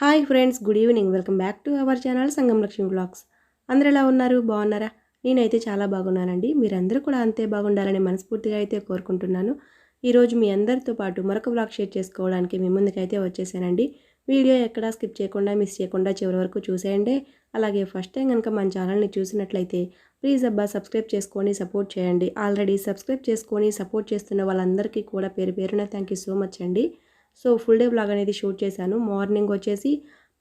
Hi friends, good evening. Welcome back to our channel Sangam Lakshmi vlogs. అందరూ ఎలా ఉన్నారు? బాగున్నారా? నేనైతే చాలా బాగున్నానండి. మీరందరూ కూడా అంతే బాగుండాలని మనస్ఫూర్తిగా అయితే కోరుకుంటున్నాను. ఈరోజు మీ అందరితో పాటు మరొక వ్లాగ్ షేర్ చేసుకోవడానికి మీ ముందుకైతే వచ్చేసానండి. వీడియో ఎక్కడా స్కిప్ చేయకుండా మిస్ చేయకుండా చివరి వరకు చూసేయండి. అలాగే ఫస్ట్ టైం కనుక మన ఛానల్ని చూసినట్లయితే ప్లీజ్ అబ్బా సబ్స్క్రైబ్ చేసుకొని సపోర్ట్ చేయండి. ఆల్రెడీ సబ్స్క్రైబ్ చేసుకొని సపోర్ట్ చేస్తున్న వాళ్ళందరికీ కూడా పేరు పేరున థ్యాంక్ యూ సో మచ్ అండి. సో ఫుల్ డే వ్లాగ్ అనేది షూట్ చేశాను. మార్నింగ్ వచ్చేసి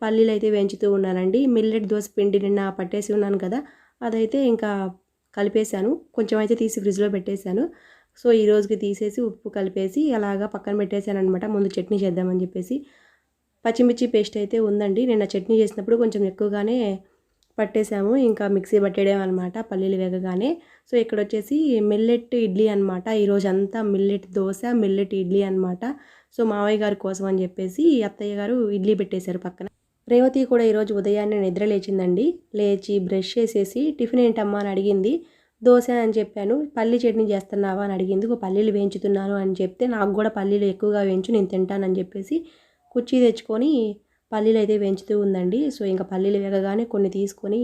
పల్లీలు అయితే వేయించుతూ ఉన్నానండి. మిల్లెట్ దోశ పిండి నిన్న పట్టేసి ఉన్నాను కదా, అదైతే ఇంకా కలిపేశాను. కొంచెం అయితే తీసి ఫ్రిడ్జ్లో పెట్టేశాను. సో ఈ రోజుకి తీసేసి ఉప్పు కలిపేసి అలాగా పక్కన పెట్టేశాను అనమాట. ముందు చట్నీ చేద్దామని చెప్పేసి. పచ్చిమిర్చి పేస్ట్ అయితే ఉందండి. నిన్న చట్నీ చేసినప్పుడు కొంచెం ఎక్కువగానే పట్టేసాము. ఇంకా మిక్సీ పట్టేయడం అనమాట పల్లీలు వేగగానే. సో ఇక్కడ వచ్చేసి మిల్లెట్ ఇడ్లీ అనమాట. ఈరోజు అంతా మిల్లెట్ దోశ, మిల్లెట్ ఇడ్లీ అనమాట. సో మావయ్య గారి కోసం అని చెప్పేసి అత్తయ్య గారు ఇడ్లీ పెట్టేశారు పక్కన. రేవతి కూడా ఈరోజు ఉదయాన్నే నిద్ర లేచిందండి. లేచి బ్రష్ చేసేసి టిఫిన్ ఏంటమ్మా అని అడిగింది. దోశ అని చెప్పాను. పల్లీ చట్నీ చేస్తున్నావా అని అడిగింది. పల్లీలు వేయించుతున్నాను అని చెప్తే నాకు కూడా పల్లీలు ఎక్కువగా వేయించు, నేను తింటానని చెప్పేసి కుర్చీ తెచ్చుకొని పల్లీలు అయితే వేయించుతూ ఉందండి. సో ఇంకా పల్లీలు వేగగానే కొన్ని తీసుకొని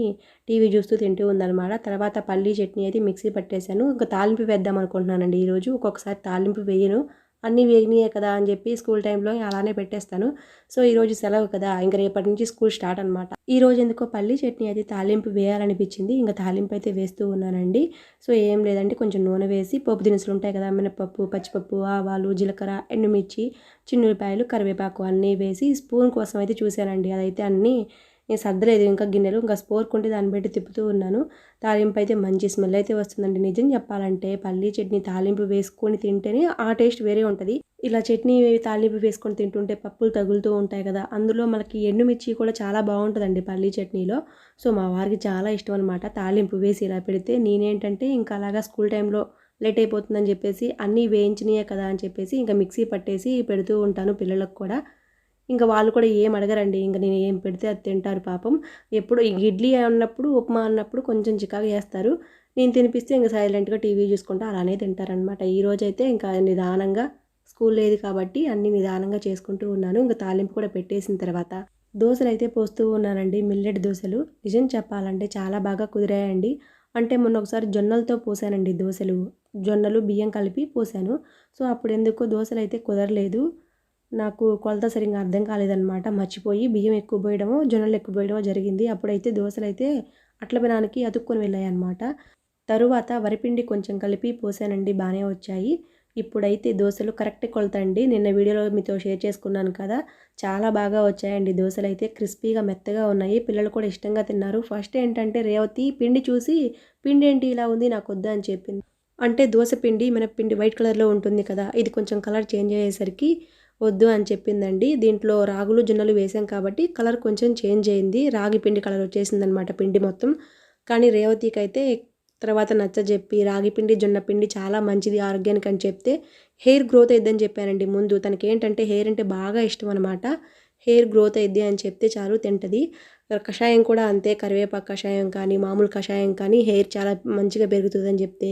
టీవీ చూస్తూ తింటూ ఉందన్నమాట. తర్వాత పల్లీ చట్నీ అయితే మిక్సీ పట్టేశాను. ఇంకా తాలింపు వేద్దాం అనుకుంటున్నానండి ఈరోజు. ఒక్కొక్కసారి తాలింపు వేయను, అన్నీ వేగినాయే కదా అని చెప్పి స్కూల్ టైంలో అలానే పెట్టేస్తాను. సో ఈరోజు సెలవు కదా, ఇంకా రేపటి నుంచి స్కూల్ స్టార్ట్ అనమాట. ఈరోజు ఎందుకో పల్లీ చట్నీ అయితే తాలింపు వేయాలనిపించింది. ఇంకా తాలింపు అయితే వేస్తూ ఉన్నానండి. సో ఏం లేదండి, కొంచెం నూనె వేసి పోపు దినుసులు ఉంటాయి కదా, మినపప్పు, పచ్చిపప్పు, ఆవాలు, జీలకర్ర, ఎండుమిర్చి, చిన్నులపాయలు, కరివేపాకు అన్నీ వేసి స్పూన్ కోసం అయితే చూశానండి. అదైతే అన్నీ నేను సర్దలేదు ఇంకా గిన్నెలు. ఇంకా స్పోర్క్ ఉంటే దాన్ని పెట్టి తిప్పుతూ ఉన్నాను. తాలింపు అయితే మంచి స్మెల్ అయితే వస్తుందండి. నిజం చెప్పాలంటే పల్లీ చట్నీ తాలింపు వేసుకొని తింటేనే ఆ టేస్ట్ వేరే ఉంటుంది. ఇలా చట్నీ తాలింపు వేసుకొని తింటుంటే పప్పులు తగులుతూ ఉంటాయి కదా, అందులో మనకి ఎండుమిర్చి కూడా చాలా బాగుంటుందండి పల్లీ చట్నీలో. సో మా వారికి చాలా ఇష్టం అనమాట తాలింపు వేసి ఇలా పెడితే. నేనేంటంటే ఇంకా అలాగా స్కూల్ టైంలో లేట్ అయిపోతుందని చెప్పేసి అన్నీ వేయించినాయే కదా అని చెప్పేసి ఇంకా మిక్సీ పట్టేసి పెడుతూ ఉంటాను పిల్లలకు కూడా. ఇంకా వాళ్ళు కూడా ఏం అడగరండి. ఇంకా నేను ఏం పెడితే అది తింటారు పాపం. ఎప్పుడు ఇడ్లీ అన్నప్పుడు, ఉప్మా అన్నప్పుడు కొంచెం చికాకు చేస్తారు. నేను తినిపిస్తే ఇంకా సైలెంట్గా టీవీ చూసుకుంటూ అలానే తింటారనమాట. ఈరోజైతే ఇంకా నిదానంగా స్కూల్ లేదు కాబట్టి అన్నీ నిదానంగా చేసుకుంటూ ఉన్నాను. ఇంకా తాలింపు కూడా పెట్టేసిన తర్వాత దోశలు అయితే పోస్తూ ఉన్నానండి. మిల్లెట్ దోశలు నిజం చెప్పాలంటే చాలా బాగా కుదిరాయండి. అంటే మొన్న ఒకసారి జొన్నలతో పోసానండి దోశలు. జొన్నలు బియ్యం కలిపి పోసాను. సో అప్పుడు ఎందుకో దోశలు అయితే కుదరలేదు. నాకు కొలత సరిగ్గా అర్థం కాలేదనమాట. మర్చిపోయి బియ్యం ఎక్కువ పోయడమో, జొన్నలు ఎక్కువ పోయడమో జరిగింది. అప్పుడైతే దోశలైతే అట్ల పెనానికి అతుక్కొని వెళ్ళాయన్నమాట. తరువాత వరిపిండి కొంచెం కలిపి పోసానండి, బాగానే వచ్చాయి. ఇప్పుడైతే దోశలు కరెక్ట్ కొలత అండి. నిన్న వీడియోలో మీతో షేర్ చేసుకున్నాను కదా, చాలా బాగా వచ్చాయండి దోశలు అయితే. క్రిస్పీగా మెత్తగా ఉన్నాయి. పిల్లలు కూడా ఇష్టంగా తిన్నారు. ఫస్ట్ ఏంటంటే రేవతి పిండి చూసి పిండి ఏంటి ఇలా ఉంది, నాకు వద్దా అని చెప్పింది. అంటే దోశ పిండి మినప్పిండి వైట్ కలర్లో ఉంటుంది కదా, ఇది కొంచెం కలర్ చేంజ్ అయ్యేసరికి వద్దు అని చెప్పిందండి. దీంట్లో రాగులు జొన్నలు వేసాం కాబట్టి కలర్ కొంచెం చేంజ్ అయింది. రాగి పిండి కలర్ వచ్చేసిందనమాట పిండి మొత్తం. కానీ రేవతికి అయితే తర్వాత నచ్చజెప్పి రాగి పిండి, జొన్న పిండి చాలా మంచిది ఆరోగ్యానికి అని చెప్తే హెయిర్ గ్రోత్ అయిద్దని చెప్పానండి ముందు. తనకి ఏంటంటే హెయిర్ అంటే బాగా ఇష్టం అనమాట. హెయిర్ గ్రోత్ అయిద్ది అని చెప్తే చాలు తింటది. కషాయం కూడా అంతే, కరివేపాకు కషాయం కానీ మామూలు కషాయం కానీ హెయిర్ చాలా మంచిగా పెరుగుతుందని చెప్తే,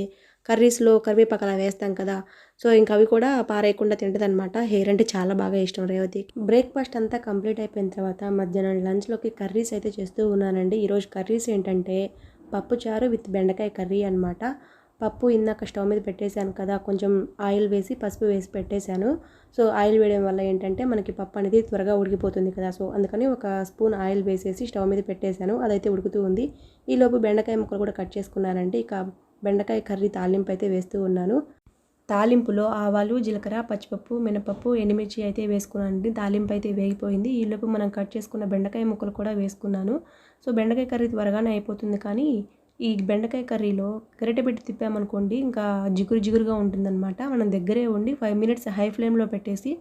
కర్రీస్లో కరివేపాకు అలా వేస్తాం కదా, సో ఇంకా అవి కూడా పారేయకుండా తింటదనమాట. హెయిర్ అంటే చాలా బాగా ఇష్టం రేవతికి. బ్రేక్ఫాస్ట్ అంతా కంప్లీట్ అయిపోయిన తర్వాత మధ్యాహ్నం లంచ్లోకి కర్రీస్ అయితే చేస్తూ ఉన్నానండి. ఈరోజు కర్రీస్ ఏంటంటే పప్పుచారు విత్ బెండకాయ కర్రీ అనమాట. పప్పు ఇందాక స్టవ్ మీద పెట్టేశాను కదా, కొంచెం ఆయిల్ వేసి పసుపు వేసి పెట్టేశాను. సో ఆయిల్ వేయడం వల్ల ఏంటంటే మనకి పప్పు అనేది త్వరగా ఉడికిపోతుంది కదా, సో అందుకని ఒక స్పూన్ ఆయిల్ వేసేసి స్టవ్ మీద పెట్టేశాను. అదైతే ఉడుకుతూ ఉంది. ఈలోపు బెండకాయ ముక్కలు కూడా కట్ చేసుకున్నానండి. ఇక బెండకాయ కర్రీ తాలింపు అయితే వేస్తూ ఉన్నాను. తాలింపులో ఆవాలు, జీలకర్ర, పచ్చిపప్పు, మినపప్పు, ఎండుమిర్చి అయితే వేసుకున్నానండి. తాలింపు అయితే వేగిపోయింది. ఈలోపు మనం కట్ చేసుకున్న బెండకాయ ముక్కలు కూడా వేసుకున్నాను. సో బెండకాయ కర్రీ త్వరగానే అయిపోతుంది. కానీ ఈ బెండకాయ కర్రీలో గరిటె పెట్టి తిప్పామనుకోండి ఇంకా జిగురు జిగురుగా ఉంటుందన్నమాట. మనం దగ్గరే ఉండి 5 మినిట్స్ హై ఫ్లేమ్లో పెట్టేసి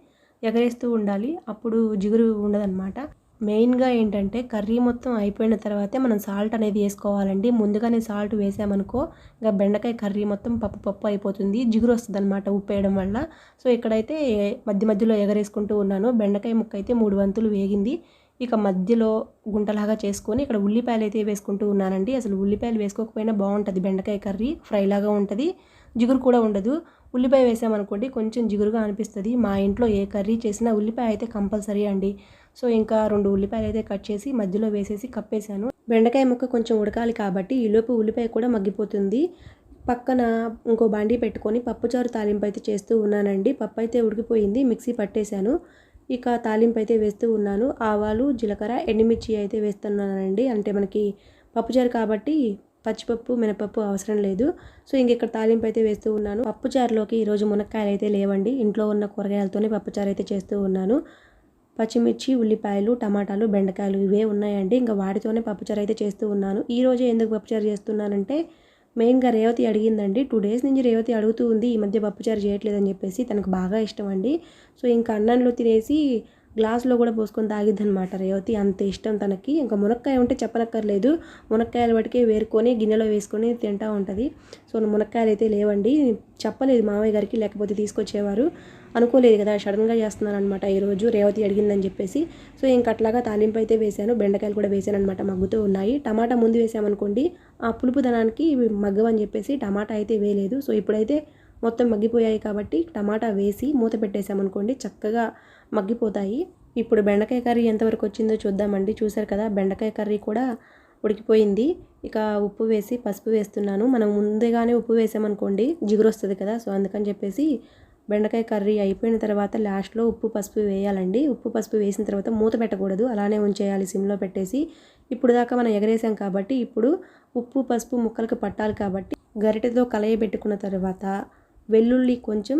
ఎగరేస్తూ ఉండాలి. అప్పుడు జిగురు ఉండదన్నమాట. మెయిన్గా ఏంటంటే కర్రీ మొత్తం అయిపోయిన తర్వాతే మనం సాల్ట్ అనేది వేసుకోవాలండి. ముందుగానే సాల్ట్ వేసామనుకో ఇంకా బెండకాయ కర్రీ మొత్తం పప్పు పప్పు అయిపోతుంది, జిగురు వస్తుంది అనమాట ఉప్పు వేయడం వల్ల. సో ఇక్కడైతే మధ్య మధ్యలో ఎగరేసుకుంటూ ఉన్నాను. బెండకాయ ముక్క అయితే 3 వంతులు వేగింది. ఇక మధ్యలో గుంటలాగా చేసుకొని ఇక్కడ ఉల్లిపాయలు అయితే వేసుకుంటూ ఉన్నానండి. అసలు ఉల్లిపాయలు వేసుకోకపోయినా బాగుంటుంది బెండకాయ కర్రీ, ఫ్రైలాగా ఉంటుంది, జిగురు కూడా ఉండదు. ఉల్లిపాయ వేసామనుకోండి కొంచెం జిగురుగా అనిపిస్తుంది. మా ఇంట్లో ఏ కర్రీ చేసినా ఉల్లిపాయ అయితే కంపల్సరీ అండి. సో ఇంకా 2 ఉల్లిపాయలు అయితే కట్ చేసి మధ్యలో వేసేసి కప్పేశాను. బెండకాయ ముక్క కొంచెం ఉడకాలి కాబట్టి ఈలోపు ఉల్లిపాయ కూడా మగ్గిపోతుంది. పక్కన ఇంకో బాండీ పెట్టుకొని పప్పుచారు తాలింపు అయితే చేస్తూ ఉన్నానండి. పప్పు అయితే ఉడికిపోయింది, మిక్సీ పట్టేశాను. ఇక తాలింపు అయితే వేస్తూ ఉన్నాను. ఆవాలు, జీలకర్ర, ఎండుమిర్చి అయితే వేస్తున్నానండి. అంటే మనకి పప్పుచారు కాబట్టి పచ్చిపప్పు, మినపప్పు అవసరం లేదు. సో ఇక్కడ తాలింపు అయితే వేస్తూ ఉన్నాను. పప్పుచారులోకి ఈరోజు మునక్కాయలు అయితే లేవండి. ఇంట్లో ఉన్న కూరగాయలతోనే పప్పుచారు అయితే చేస్తూ ఉన్నాను. పచ్చిమిర్చి, ఉల్లిపాయలు, టమాటాలు, బెండకాయలు ఇవే ఉన్నాయండి. ఇంకా వాటితోనే పప్పుచారు అయితే చేస్తూ ఉన్నాను. ఈరోజు ఎందుకు పప్పుచారు చేస్తున్నానంటే మెయిన్గా రేవతి అడిగిందండి. 2 డేస్ నుంచి రేవతి అడుగుతూ ఉంది ఈ మధ్య పప్పుచారు చేయట్లేదని చెప్పేసి. తనకు బాగా ఇష్టం అండి. సో ఇంకా అన్నంలో తినేసి గ్లాస్లో కూడా పోసుకొని తాగిద్దనమాట రేవతి. అంత ఇష్టం తనకి. ఇంకా మునక్కాయ ఉంటే చెప్పనక్కర్లేదు. మునక్కాయలు వాటికి వేరుకొని గిన్నెలో వేసుకొని తింటూ ఉంటుంది. సో మునక్కాయలు అయితే లేవండి. చెప్పలేదు మామయ్య గారికి, లేకపోతే తీసుకొచ్చేవారు. అనుకోలేదు కదా, సడన్గా చేస్తున్నాను అనమాట ఈరోజు రేవతి అడిగిందని చెప్పేసి. సో ఇంక అట్లాగా తాలింపు అయితే వేశాను. బెండకాయలు కూడా వేసాను అనమాట, మగ్గుతూ ఉన్నాయి. టమాటా ముందు వేసామనుకోండి ఆ పులుపు దనానికి మగ్గవని చెప్పేసి టమాటా అయితే వేయలేదు. సో ఇప్పుడైతే మొత్తం మగ్గిపోయాయి కాబట్టి టమాటా వేసి మూత పెట్టేసామనుకోండి చక్కగా మగ్గిపోతాయి. ఇప్పుడు బెండకాయ కర్రీ ఎంతవరకు వచ్చిందో చూద్దామండి. చూసారు కదా, బెండకాయ కర్రీ కూడా ఉడికిపోయింది. ఇక ఉప్పు వేసి పసుపు వేస్తున్నాను. మనం ముందుగానే ఉప్పు వేసామనుకోండి జిగురు వస్తుంది కదా, సో అందుకని చెప్పేసి బెండకాయ కర్రీ అయిపోయిన తర్వాత లాస్ట్లో ఉప్పు పసుపు వేయాలండి. ఉప్పు పసుపు వేసిన తర్వాత మూత పెట్టకూడదు, అలానే ఉంచేయాలి సిమ్లో పెట్టేసి. ఇప్పుడు దాకా మనం ఎగరేసాం కాబట్టి ఇప్పుడు ఉప్పు పసుపు ముక్కలకు పట్టాలి కాబట్టి గరిటెతో కలయబెట్టుకున్న తర్వాత వెల్లుల్లి కొంచెం,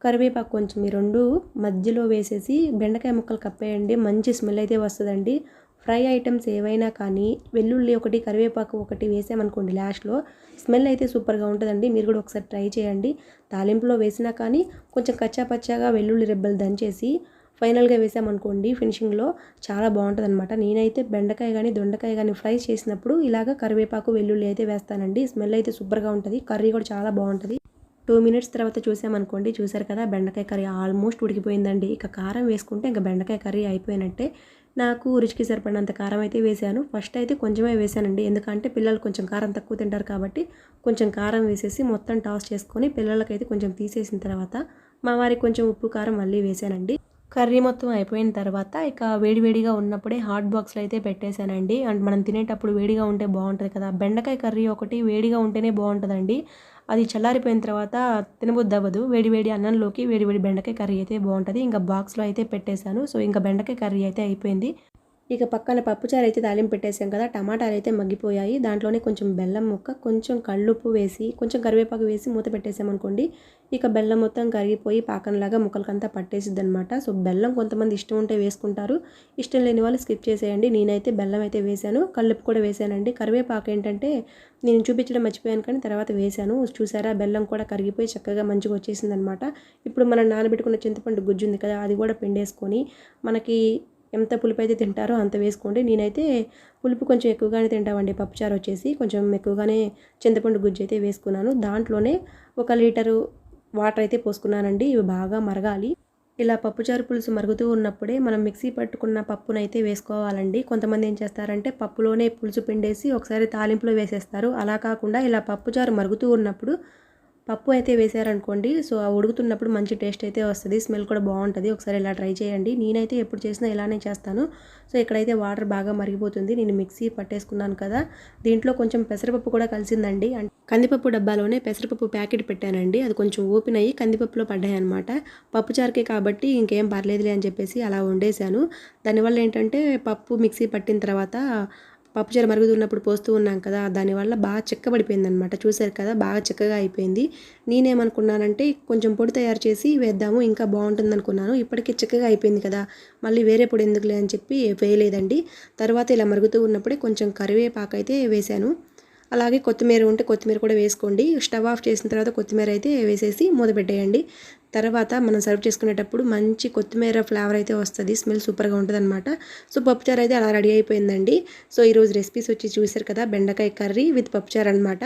కరివేపాకు కొంచెం ఈ 2 మధ్యలో వేసేసి బెండకాయ ముక్కలు కప్పేయండి. మంచి స్మెల్ అయితే వస్తుందండి. ఫ్రై ఐటమ్స్ ఏవైనా కానీ వెల్లుల్లి ఒకటి, కరివేపాకు ఒకటి వేసామనుకోండి లాస్ట్లో స్మెల్ అయితే సూపర్గా ఉంటుందండి. మీరు కూడా ఒకసారి ట్రై చేయండి. తాలింపులో వేసినా కానీ కొంచెం కచ్చా పచ్చాగా వెల్లుల్లి రెబ్బలు దంచేసి ఫైనల్గా వేసామనుకోండి ఫినిషింగ్లో చాలా బాగుంటుంది అనమాట. నేనైతే బెండకాయ కానీ దొండకాయ కానీ ఫ్రై చేసినప్పుడు ఇలాగ కరివేపాకు వెల్లుల్లి అయితే వేస్తానండి. స్మెల్ అయితే సూపర్గా ఉంటుంది. కర్రీ కూడా చాలా బాగుంటుంది. 2 మినిట్స్ తర్వాత చూసామనుకోండి, చూసారు కదా బెండకాయ కర్రీ ఆల్మోస్ట్ ఉడికిపోయిందండి. ఇక కారం వేసుకుంటే ఇంకా బెండకాయ కర్రీ అయిపోయినట్టే. నాకు రుచికి సరిపడినంత కారం అయితే వేసాను. ఫస్ట్ అయితే కొంచెమే వేసానండి, ఎందుకంటే పిల్లలు కొంచెం కారం తక్కువ తింటారు కాబట్టి కొంచెం కారం వేసేసి మొత్తం టాస్ చేసుకొని పిల్లలకైతే కొంచెం తీసేసిన తర్వాత మా వారికి కొంచెం ఉప్పు కారం మళ్ళీ వేసానండి. కర్రీ మొత్తం అయిపోయిన తర్వాత ఇక వేడివేడిగా ఉన్నప్పుడే హాట్ బాక్స్లో అయితే పెట్టేశానండి. అండ్ మనం తినేటప్పుడు వేడిగా ఉంటే బాగుంటుంది కదా. బెండకాయ కర్రీ ఒకటి వేడిగా ఉంటేనే బాగుంటుందండి. అది చల్లారిపోయిన తర్వాత తినబుద్ధి అవ్వదు. వేడివేడి అన్నంలోకి వేడివేడి బెండకాయ కర్రీ అయితే బాగుంటుంది. ఇంకా బాక్స్లో అయితే పెట్టేశాను. సో ఇంకా బెండకాయ కర్రీ అయితే అయిపోయింది. ఇక పక్కన పప్పుచారు అయితే తాలింపు పెట్టేసాం కదా, టమాటాలు అయితే మగ్గిపోయాయి. దాంట్లోనే కొంచెం బెల్లం ముక్క, కొంచెం కళ్ళుప్పు వేసి, కొంచెం కరివేపాకు వేసి మూత పెట్టేసామనుకోండి ఇక బెల్లం మొత్తం కరిగిపోయి పాకంలాగా ముక్కలకంతా పట్టేసిద్ది అనమాట. సో బెల్లం కొంతమంది ఇష్టం ఉంటే వేసుకుంటారు, ఇష్టం లేని వాళ్ళు స్కిప్ చేసేయండి. నేనైతే బెల్లం అయితే వేశాను, కళ్ళుప్పు కూడా వేసానండి. కరివేపాకు ఏంటంటే నేను చూపించడం మర్చిపోయాను కానీ తర్వాత వేశాను. చూసారా, బెల్లం కూడా కరిగిపోయి చక్కగా మంచిగా వచ్చేసింది అనమాట. ఇప్పుడు మనం నానబెట్టుకున్న చింతపండు గుజ్జు ఉంది కదా, అది కూడా పిండేసుకొని మనకి ఎంత పులుపు అయితే తింటారో అంత వేసుకోండి. నేనైతే పులుపు కొంచెం ఎక్కువగానే తింటామండి. పప్పుచారు వచ్చేసి కొంచెం ఎక్కువగానే చింతపండు గుజ్జు అయితే వేసుకున్నాను. దాంట్లోనే 1 లీటరు వాటర్ అయితే పోసుకున్నానండి. ఇవి బాగా మరగాలి. ఇలా పప్పుచారు పులుసు మరుగుతూ ఉన్నప్పుడే మనం మిక్సీ పట్టుకున్న పప్పునైతే వేసుకోవాలండి. కొంతమంది ఏం చేస్తారంటే పప్పులోనే పులుసు పిండేసి ఒకసారి తాలింపులో వేసేస్తారు. అలా కాకుండా ఇలా పప్పుచారు మరుగుతూ ఉన్నప్పుడు పప్పు అయితే వేసారనుకోండి, సో ఆ ఉడుకుతున్నప్పుడు మంచి టేస్ట్ అయితే వస్తుంది, స్మెల్ కూడా బాగుంటుంది. ఒకసారి ఇలా ట్రై చేయండి. నేనైతే ఎప్పుడు చేసినా ఇలానే చేస్తాను. సో ఇక్కడైతే వాటర్ బాగా మరిగిపోతుంది. నేను మిక్సీ పట్టేసుకున్నాను కదా, దీంట్లో కొంచెం పెసరపప్పు కూడా కలిసిందండి. కందిపప్పు డబ్బాలోనే పెసరపప్పు ప్యాకెట్ పెట్టానండి. అది కొంచెం ఓపెన్ అయ్యి కందిపప్పులో పడ్డాయి అనమాట. పప్పుచారుకే కాబట్టి ఇంకేం పర్లేదులే అని చెప్పేసి అలా వండేశాను. దానివల్ల ఏంటంటే పప్పు మిక్సీ పట్టిన తర్వాత పప్పుచారు మరుగుతున్నప్పుడు పోస్తూ ఉన్నాం కదా, దానివల్ల బాగా చిక్కబడిపోయిందనమాట. చూసారు కదా, బాగా చిక్కగా అయిపోయింది. నేనేమనుకున్నానంటే కొంచెం పొడి తయారు చేసి వేద్దాము ఇంకా బాగుంటుంది అనుకున్నాను. ఇప్పటికే చిక్కగా అయిపోయింది కదా, మళ్ళీ వేరే పొడి ఎందుకులే అని చెప్పి వేయలేదండి. తర్వాత ఇలా మరుగుతూ ఉన్నప్పుడే కొంచెం కరివేపాకు అయితే వేశాను. అలాగే కొత్తిమీర ఉంటే కొత్తిమీర కూడా వేసుకోండి. స్టవ్ ఆఫ్ చేసిన తర్వాత కొత్తిమీర అయితే వేసేసి మూత పెట్టేయండి. తర్వాత మనం సర్వ్ చేసుకునేటప్పుడు మంచి కొత్తిమీర ఫ్లేవర్ అయితే వస్తుంది, స్మెల్ సూపర్గా ఉంటుంది అనమాట. సో పప్పుచారు అయితే అలా రెడీ అయిపోయిందండి. సో ఈరోజు రెసిపీస్ వచ్చి చూసారు కదా, బెండకాయ కర్రీ విత్ పప్పుచారు అనమాట.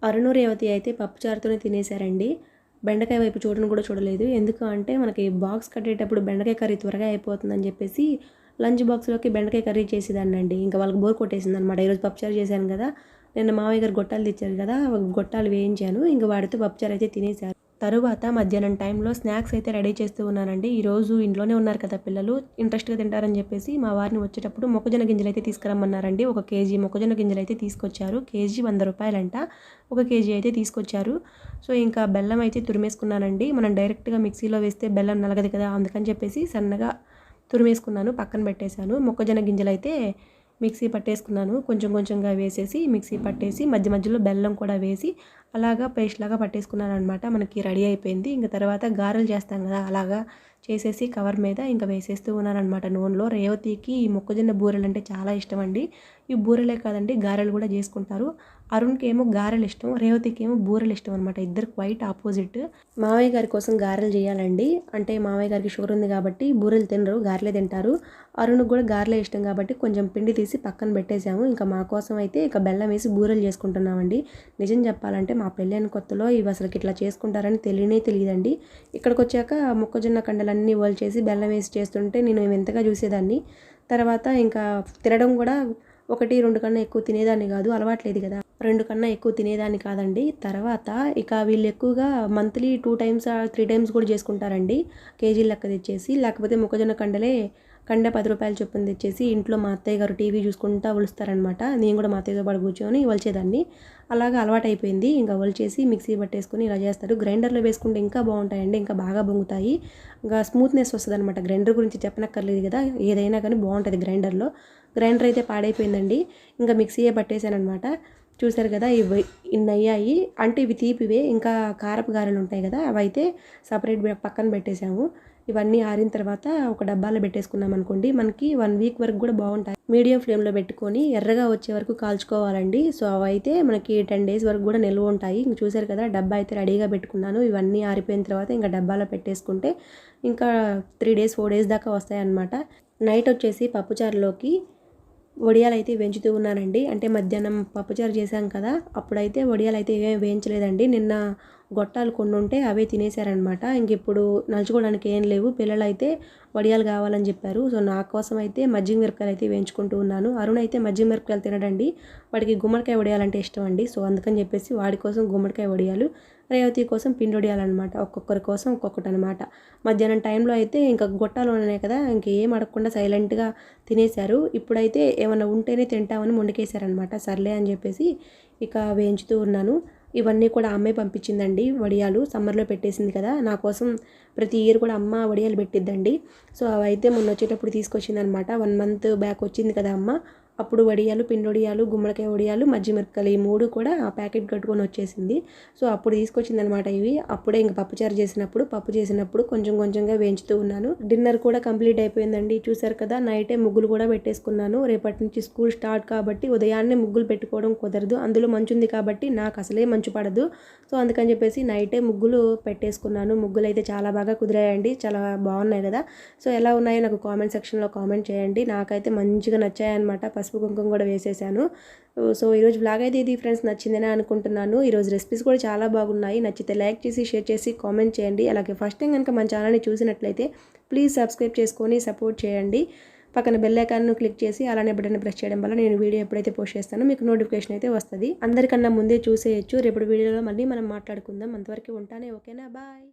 అరుణు రేవతి అయితే పప్పుచారుతోనే తినేశారండి. బెండకాయ వైపు చూడను కూడా చూడలేదు. ఎందుకు అంటే మనకి బాక్స్ కట్టేటప్పుడు బెండకాయ కర్రీ త్వరగా అయిపోతుందని చెప్పేసి లంచ్ బాక్స్లోకి బెండకాయ కర్రీ చేసేదాన్నండి. ఇంకా వాళ్ళకి బోర్ కొట్టేసింది అనమాట. ఈరోజు పప్పుచారు చేశాను కదా, నిన్న మామయ్య గారు గొట్టాలు తెచ్చారు కదా, గొట్టాలు వేయించాను. ఇంకా వాడితో పప్పుచారు అయితే తినేశారు. తరువాత మధ్యాహ్నం టైంలో స్నాక్స్ అయితే రెడీ చేస్తూ ఉన్నానండి. ఈరోజు ఇంట్లోనే ఉన్నారు కదా పిల్లలు, ఇంట్రెస్ట్‌గా తింటారని చెప్పేసి మా వారిని వచ్చేటప్పుడు మొక్కజొన్న గింజలు అయితే తీసుకురమ్మన్నారండి. 1 కేజీ మొక్కజొన్న గింజలు అయితే తీసుకొచ్చారు. కేజీ ₹100 1 కేజీ అయితే తీసుకొచ్చారు. సో ఇంకా బెల్లం అయితే తురిమేసుకున్నానండి. మనం డైరెక్ట్‌గా మిక్సీలో వేస్తే బెల్లం నలగదు కదా, అందుకని చెప్పేసి సన్నగా తురిమేసుకున్నాను, పక్కన పెట్టేశాను. మొక్కజొన్న గింజలైతే మిక్సీ పట్టేసుకున్నాను. కొంచెం కొంచెంగా వేసేసి మిక్సీ పట్టేసి మధ్య మధ్యలో బెల్లం కూడా వేసి అలాగా పేస్ట్ లాగా పట్టేసుకున్నానమాట. మనకి రెడీ అయిపోయింది. ఇంక తర్వాత గారెలు చేస్తాం కదా, అలాగా చేసేసి కవర్ మీద ఇంకా వేసేస్తూ ఉన్నానమాట నూనెలో. రేవతికి ఈ మొక్కజొన్న బూరెలు అంటే చాలా ఇష్టం అండి. ఈ బూరెలే కాదండి, గారెలు కూడా చేసుకుంటారు. అరుణ్కి ఏమో గారెలు ఇష్టం, రేవతికి ఏమో బూరెలు ఇష్టం అనమాట. ఇద్దరు క్వైట్ ఆపోజిట్. మావయ్య గారి కోసం గారెలు చేయాలండి. అంటే మావయ్య గారికి షుగర్ ఉంది కాబట్టి బూరెలు తినరు, గారెలే తింటారు. అరుణ్కి కూడా గారెలే ఇష్టం కాబట్టి కొంచెం పిండి తీసి పక్కన పెట్టేశాము. ఇంకా మా కోసం అయితే ఇక బెల్లం వేసి బూరెలు చేసుకుంటున్నామండి. నిజం చెప్పాలంటే మా పెళ్ళైన కొత్తలో ఇవి అసలుకి ఇట్లా చేసుకుంటారని తెలియదండి. ఇక్కడికి వచ్చాక మొక్కజొన్న కండలన్నీ ఒలిచేసి బెల్లం వేసి చేస్తుంటే నేను వింతగా చూసేదాన్ని. తర్వాత ఇంకా తినడం కూడా 1, 2 కన్నా ఎక్కువ తినేదాన్ని కాదు, అలవాట్లేదు కదా. 2 కన్నా ఎక్కువ తినేదాన్ని కాదండి. తర్వాత ఇక వీళ్ళు ఎక్కువగా మంత్లీ 2 టైమ్స్ 3 టైమ్స్ కూడా చేసుకుంటారండి. కేజీల లెక్క తెచ్చేసి, లేకపోతే మొక్కజొన్న కండ ₹10 చొప్పున తెచ్చేసి ఇంట్లో మా అత్తయ్య గారు టీవీ చూసుకుంటా ఒలుస్తారనమాట. నేను కూడా మా అత్తయ్యతో పాటు కూర్చొని ఒలిచేదాన్ని. అలాగా అలవాటైపోయింది. ఇంకా ఒలిచేసి మిక్సీ పట్టేసుకొని ఇలా చేస్తారు. గ్రైండర్లో వేసుకుంటే ఇంకా బాగుంటాయండి, ఇంకా బాగా పొంగుతాయి. ఇంకా స్మూత్నెస్ వస్తుంది అనమాట. గ్రైండర్ గురించి చెప్పనక్కర్లేదు కదా, ఏదైనా కానీ బాగుంటుంది గ్రైండర్లో. గ్రైండర్ అయితే పాడైపోయిందండి, ఇంకా మిక్సీయే పట్టేశానమాట. చూసారు కదా, ఇన్ని అయ్యాయి. అంటే ఇవి తీపివే. ఇంకా కారపు గారెలు ఉంటాయి కదా, అవి అయితే సపరేట్ పక్కన పెట్టేశాము. ఇవన్నీ ఆరిన తర్వాత ఒక డబ్బాలో పెట్టేసుకున్నాం అనుకోండి, మనకి 1 వీక్ వరకు కూడా బాగుంటాయి. మీడియం ఫ్లేమ్లో పెట్టుకొని ఎర్రగా వచ్చే వరకు కాల్చుకోవాలండి. సో అవైతే మనకి 10 డేస్ వరకు కూడా నిల్వ ఉంటాయి. ఇంక చూసారు కదా, డబ్బా అయితే రెడీగా పెట్టుకున్నాను. ఇవన్నీ ఆరిపోయిన తర్వాత ఇంకా డబ్బాలో పెట్టేసుకుంటే ఇంకా 3 డేస్ 4 డేస్ దాకా వస్తాయి అన్నమాట. నైట్ వచ్చేసి పప్పుచారులోకి వడియాలు అయితే వేయించుతూ ఉన్నానండి. అంటే మధ్యాహ్నం పప్పుచారు చేశాం కదా, అప్పుడైతే వడియాలు అయితే ఏమీ వేయించలేదండి. నిన్న గొట్టాలు కొన్ని ఉంటే అవే తినేశారనమాట. ఇంక ఇప్పుడు నలుచుకోవడానికి ఏం లేవు. పిల్లలు అయితే వడియాలు కావాలని చెప్పారు. సో నా కోసం అయితే మజ్జిగ మిరపకాయలు అయితే వేయించుకుంటూ ఉన్నాను. అరుణ్ అయితే మజ్జిగ మిరపకాయలు తినడండి, వాడికి గుమ్మడికాయ వడియాలంటే ఇష్టం అండి. సో అందుకని చెప్పేసి వాడి కోసం గుమ్మడికాయ వడియాలు, రేవతి కోసం పిండి వడియాలన్నమాట. ఒక్కొక్కరి కోసం ఒక్కొక్కటి అనమాట. మధ్యాహ్నం టైంలో అయితే ఇంకా గొట్టాలు ఉన్నాయి కదా, ఇంకేం అడగకుండా సైలెంట్గా తినేశారు. ఇప్పుడైతే ఏమైనా ఉంటేనే తింటామని మొండికేశారనమాట. సర్లే అని చెప్పేసి ఇక వేయించుతూ ఉన్నాను. ఇవన్నీ కూడా అమ్మే పంపించిందండి. వడియాలు సమ్మర్లో పెట్టేసింది కదా, నా కోసం ప్రతి ఇయర్ కూడా అమ్మ వడియాలు పెట్టిద్దండి. సో అవైతే మొన్న వచ్చేటప్పుడు తీసుకొచ్చింది అనమాట. 1 మంత్ బ్యాక్ వచ్చింది కదా అమ్మ, అప్పుడు వడియాలు, పిండి వడియాలు, గుమ్మడికాయ వడియాలు, మజ్జిగ మిరపకాయలు, ఈ 3 కూడా ఆ ప్యాకెట్ కట్టుకొని వచ్చేసింది. సో అప్పుడు తీసుకొచ్చింది అనమాట ఇవి. అప్పుడే ఇంక పప్పు చేసినప్పుడు కొంచెం కొంచెంగా వేయించుతూ ఉన్నాను. డిన్నర్ కూడా కంప్లీట్ అయిపోయిందండి. చూసారు కదా, నైటే ముగ్గులు కూడా పెట్టేసుకున్నాను. రేపటి నుంచి స్కూల్ స్టార్ట్ కాబట్టి ఉదయాన్నే ముగ్గులు పెట్టుకోవడం కుదరదు. అందులో మంచు ఉంది కాబట్టి నాకు అసలే మంచు పడదు. సో అందుకని చెప్పేసి నైటే ముగ్గులు పెట్టేసుకున్నాను. ముగ్గులు అయితే చాలా బాగా కుదిరాయండి, చాలా బాగున్నాయి కదా. సో ఎలా ఉన్నాయో నాకు కామెంట్ సెక్షన్లో కామెంట్ చేయండి. నాకైతే మంచిగా నచ్చాయన్నమాట. పసుపు కుంకుమ కూడా వేసేసాను. సో ఈరోజు వ్లాగ్ అయితే ఇది ఫ్రెండ్స్, నచ్చిందని అనుకుంటున్నాను. ఈరోజు రెసిపీస్ కూడా చాలా బాగున్నాయి. నచ్చితే లైక్ చేసి షేర్ చేసి కామెంట్ చేయండి. అలాగే ఫస్ట్ టైం కనుక మన ఛానల్ని చూసినట్లయితే ప్లీజ్ సబ్స్క్రైబ్ చేసుకొని సపోర్ట్ చేయండి. పక్కన బెల్ ఐకాన్ను క్లిక్ చేసి అలానే బటన్ ప్రెస్ చేయడం వల్ల నేను వీడియో ఎప్పుడైతే పోస్ట్ చేస్తానో మీకు నోటిఫికేషన్ అయితే వస్తుంది. అందరికన్నా ముందే చూసేయచ్చు. రేపటి వీడియోలో మళ్ళీ మనం మాట్లాడుకుందాం. అంతవరకు ఉంటానే, ఓకేనా, బాయ్.